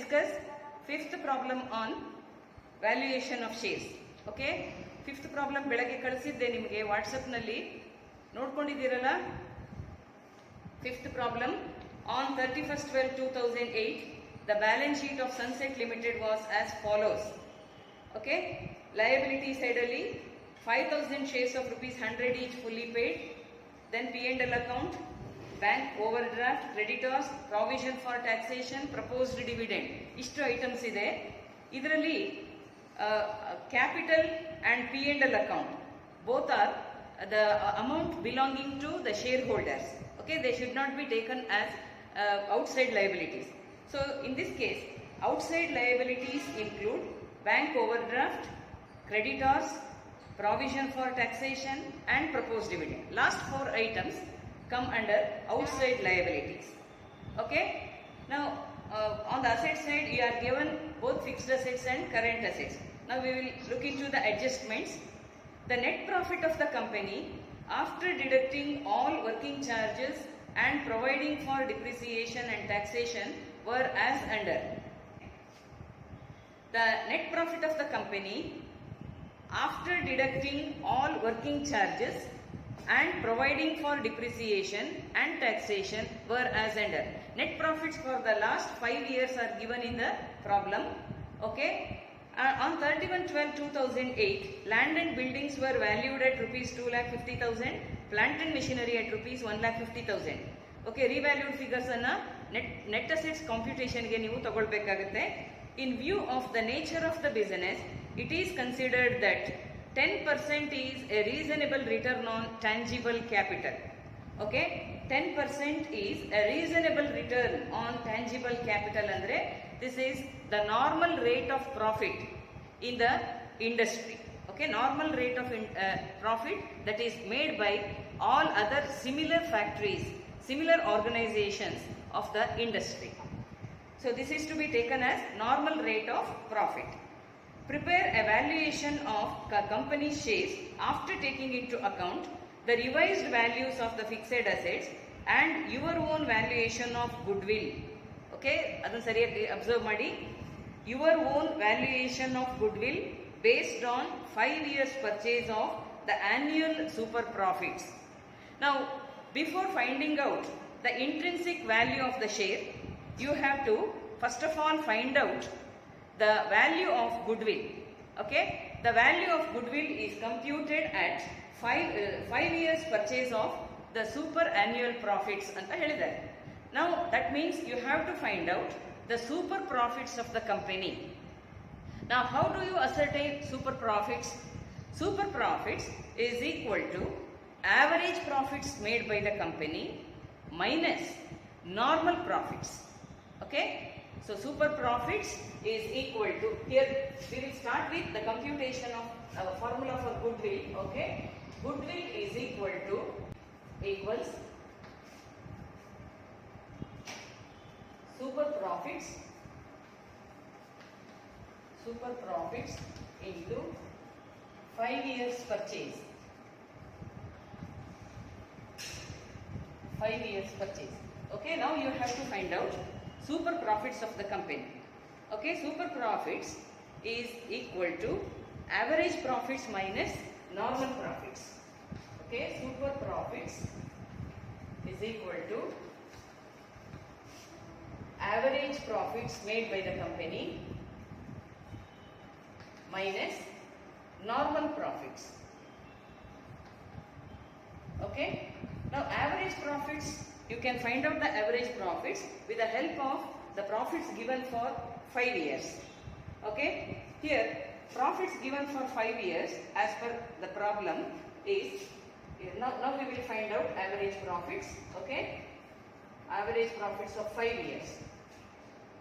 discuss fifth problem on valuation of shares. Okay, fifth problem ಬೆಳಗ್ಗೆ ಕಳಿಸಿದ್ದೆ ನಿಮಗೆ WhatsApp ನಲ್ಲಿ ನೋಡ್ಕೊಂಡಿದ್ದೀರಲ್ಲ. Fifth problem on 31st/12/2008 the balance sheet of Sunset Limited was as follows. Okay, liability side alli 5000 shares of ₹100 each fully paid, then P&L account, bank overdraft, creditors, provision for taxation, proposed dividend. Ishtu items ide. Idralli capital and P&L account both are the amount belonging to the shareholders. Okay, they should not be taken as outside liabilities. So in this case, outside liabilities include bank overdraft, creditors, provision for taxation and proposed dividend. Last four items come under outside liabilities. Okay, now on the asset side you are given both fixed assets and current assets. Now we will look into the adjustments. The net profit of the company after deducting all working charges and providing for depreciation and taxation were as under. The net profit of the company after deducting all working charges and providing for depreciation and taxation were as under. Net profits for the last 5 years are given in the problem. Okay, on 31/12/2008 land and buildings were valued at ₹2,50,000, plant and machinery at ₹1,50,000. Okay, revalued figures anna net assets computation ge ನೀವು ತಗೊಳ್ಳಬೇಕಾಗುತ್ತೆ. In view of the nature of the business, it is considered that 10% is a reasonable return on tangible capital. Okay, 10% is a reasonable return on tangible capital andre this is the normal rate of profit in the industry. Okay, normal rate of profit that is made by all other similar factories, similar organizations of the industry. So this is to be taken as normal rate of profit. Prepare a valuation of company shares after taking into account the revised values of the fixed assets and your own valuation of goodwill. Okay, adan sariyagi observe madi. Your own valuation of goodwill based on 5 years purchase of the annual super profits. Now, before finding out the intrinsic value of the share, you have to first of all find out the value of goodwill. Okay, the value of goodwill is computed at 5 years purchase of the super annual profits anta helidare. Now that means you have to find out the super profits of the company. Now how do you ascertain super profits? Super profits is equal to average profits made by the company minus normal profits. Okay, so super profits is equal to, here we will start with the computation of formula for goodwill. Okay, goodwill is equals super profits into 5 years purchase. 5 years purchase. Okay, now you have to find out super profits of the company. Okay, super profits is equal to average profits minus normal profits. Okay, super profits is equal to average profits made by the company minus normal profits. Okay, now average profits, you can find out the average profits with the help of the profits given for 5 years. Okay, here profits given for 5 years as per the problem is, now we will find out average profits. Okay, average profits of 5 years.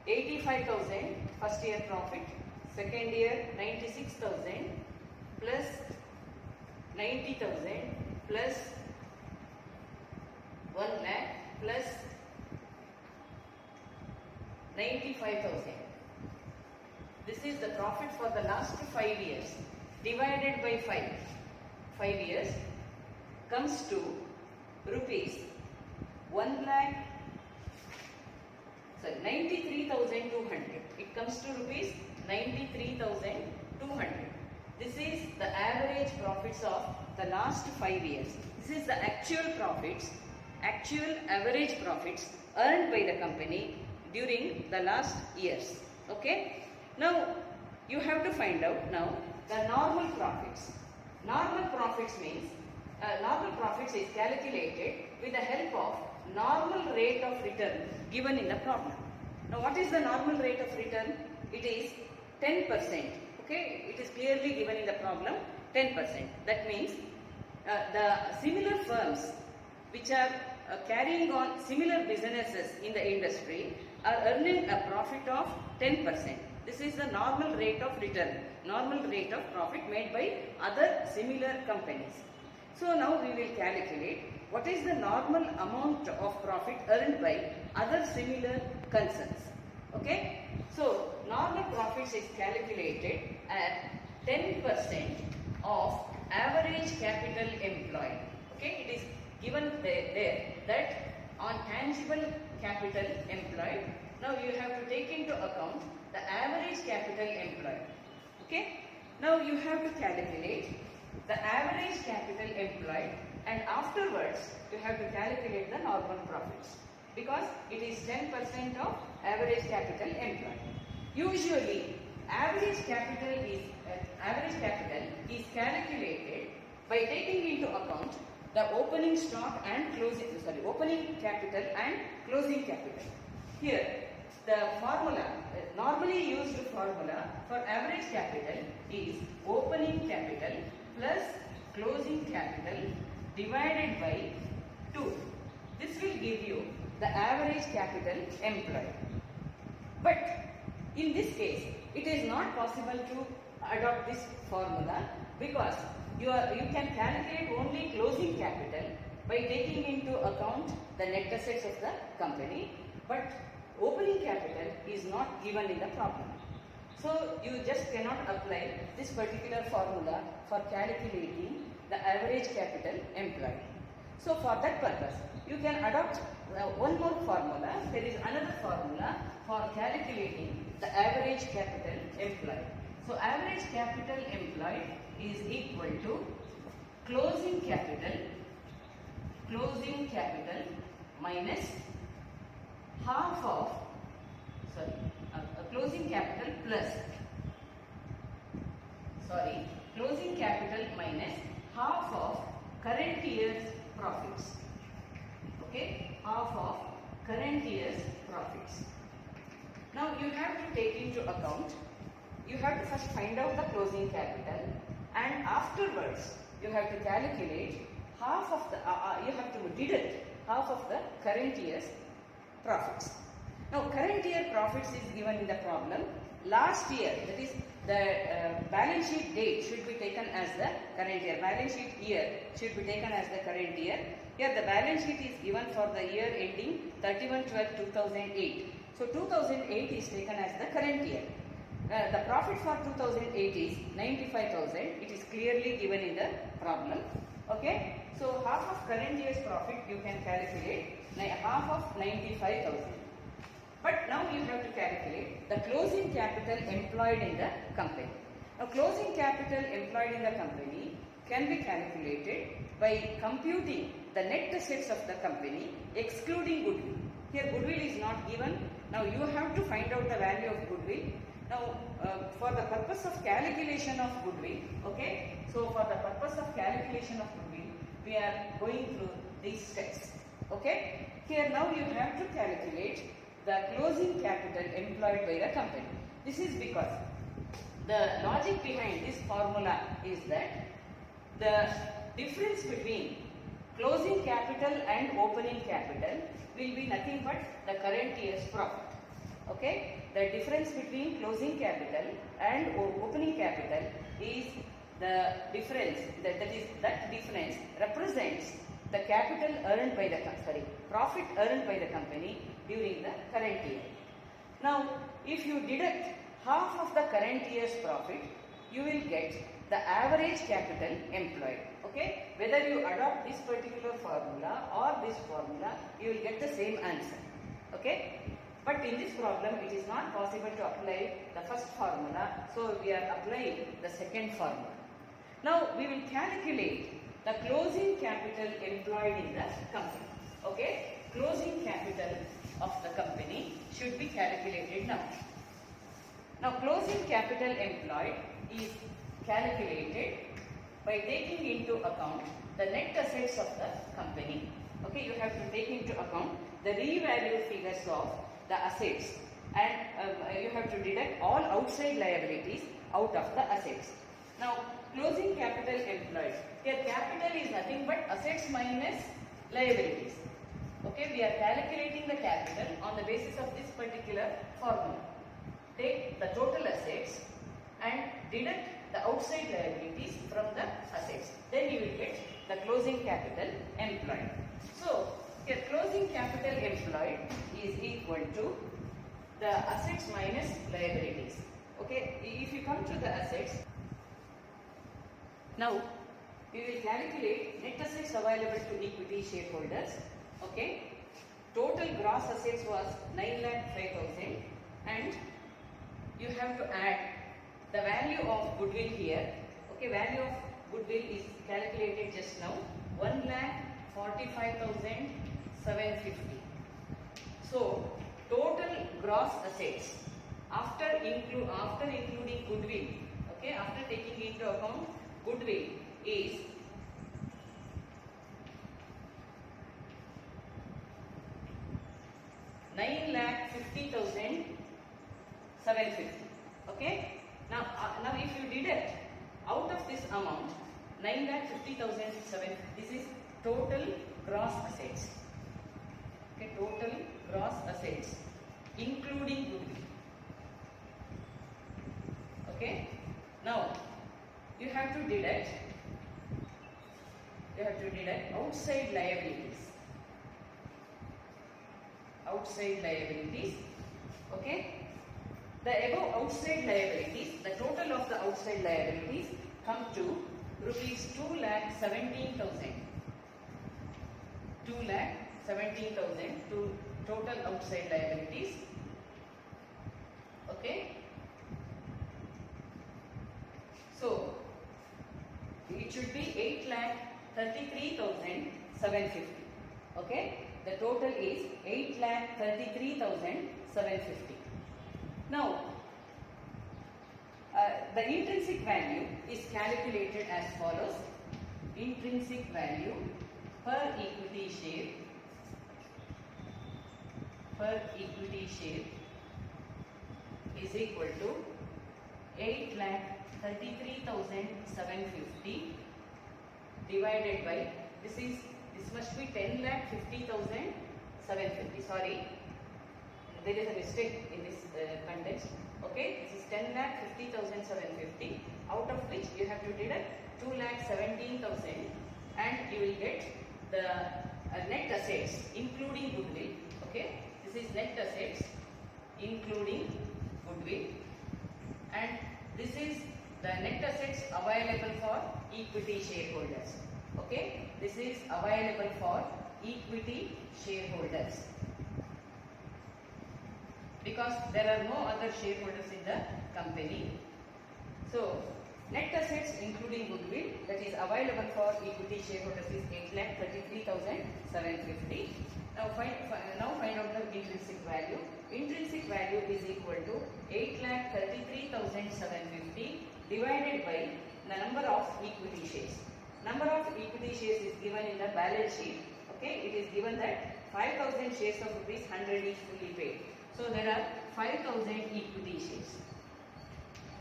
85,000 first year profit, second year 96,000 plus 90,000 plus 1 lakh plus 95,000. This is the profit for the last 5 years divided by 5. 5 years comes to rupees 1 lakh, sorry, 93,200. comes to rupees 93,200. This is the average profits of the last 5 years. This is the actual profits, actual average profits earned by the company during the last years. Okay. Now you have to find out now the normal profits. Normal profits means normal profits is calculated with the help of normal rate of return given in the problem. Now what is the normal rate of return? It is 10%. Okay, it is clearly given in the problem, 10%. That means the similar firms which are carrying on similar businesses in the industry are earning a profit of 10%. This is the normal rate of return, normal rate of profit made by other similar companies. So now we will calculate what is the normal amount of profit earned by other similar concerns. Okay. So normal profits is calculated at 10% of average capital employed. Okay. It is given there that on tangible capital employed, now you have to take into account the average capital employed. Okay. Now you have to calculate the average capital employed, and afterwards you have to calculate the normal profits, because it is 10% of average capital employed. Usually average capital is calculated by taking into account the opening stock and opening capital and closing capital. Here the formula, normally used formula for average capital is opening capital plus closing capital divided by 2. This will give you the average capital employed. But in this case, it is not possible to adopt this formula, because you can calculate only closing capital by taking into account the net assets of the company, but opening capital is not given in the problem. So you just cannot apply this particular formula for calculating the average capital employed. So for that purpose, you can adopt one more formula. There is another formula for calculating the average capital employed. So average capital employed is equal to closing capital minus half of closing capital plus closing capital minus half of current year's profits. Okay, half of current year's profits. Now you have to take into account, you have to first find out the closing capital, and afterwards you have to calculate half of the, you have to deduct half of the current year's profits. Now current year profits is given in the problem. Last year, that is the balance sheet date should be taken as the current year. Balance sheet year should be taken as the current year. Here the balance sheet is given for the year ending 31/12/2008. So 2008 is taken as the current year. The profit for 2008 is 95,000. It is clearly given in the problem. Okay. So half of current year's profit you can calculate, half of 95,000. But now you have to calculate the closing capital employed in the company. Now closing capital employed in the company can be calculated by computing the net assets of the company excluding goodwill. Here goodwill is not given. Now you have to find out the value of goodwill. Now for the purpose of calculation of goodwill, okay, so for the purpose of calculation of goodwill, we are going through these steps. Okay, here now you have to calculate the closing capital employed by the company. This is because the logic behind this formula is that the difference between closing capital and opening capital will be nothing but the current year's profit. Okay, the difference between closing capital and opening capital is the difference, that difference represents the capital earned by the profit earned by the company during the current year. Now if you deduct half of the current year's profit, you will get the average capital employed. Okay, whether you adopt this particular formula or this formula, you will get the same answer. Okay, But in this problem, it is not possible to apply the first formula, so we are applying the second formula. Now, we will calculate the closing capital employed in the company. Okay, closing capital of the company should be calculated now. Now, closing capital employed is calculated by taking into account the net assets of the company. Okay, you have to take into account the revalued figures of the assets, and you have to deduct all outside liabilities out of the assets. Now, closing capital employed. Here, capital is nothing but assets minus liabilities. Okay, we are calculating the capital on the basis of this particular formula. Take the total assets and deduct the outside liabilities from the assets. Then you will get the closing capital employed. So, here closing capital employed is equal to the assets minus liabilities. Okay, if you come to the assets, now we will calculate net assets available to equity shareholders. Okay, total gross assets was 9,05,000, and you have to add the value of goodwill here. Okay, value of goodwill is calculated just now, 1,45,750. So total gross assets after including goodwill, okay, after taking into account goodwill is 9,50,750. Okay. Now if you deduct out of this amount 9,50,750, this is total gross assets. Okay, total gross assets including goodwill. Okay. Now you have to deduct outside liabilities. Outside liabilities. Okay. The above outside liabilities, the total of the outside liabilities come to rupees 2,17,000. 2,17,000 to total outside liabilities. Okay. So it should be 8,33,750. Okay. The total is 8,33,750. Now, the intrinsic value is calculated as follows. Intrinsic value per equity share is equal to 8,33,750 divided by, this must be 10,50,750. Sorry, there is a mistake in this context. Okay, this is 10,50,750, out of which you have to deduct 2,17,000, and you will get the net assets including goodwill. Okay, this is net assets including goodwill, and this is the net assets available for equity shareholders. Okay, this is available for equity shareholders, because there are no other shareholders in the company. So net assets including goodwill that is available for equity shareholders is 8,33,750. Now find out the intrinsic value. Intrinsic value is equal to 8,33,750 divided by the number of equity shares. Number of equity shares is given in the balance sheet. Okay, it is given that 5,000 shares of rupees 100 is fully paid. So there are 5,000 equity shares.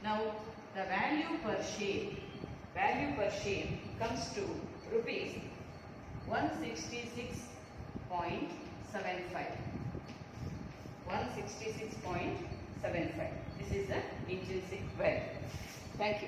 Now the value per share comes to rupees 166.75. 166.75. This is the intrinsic value. Thank you.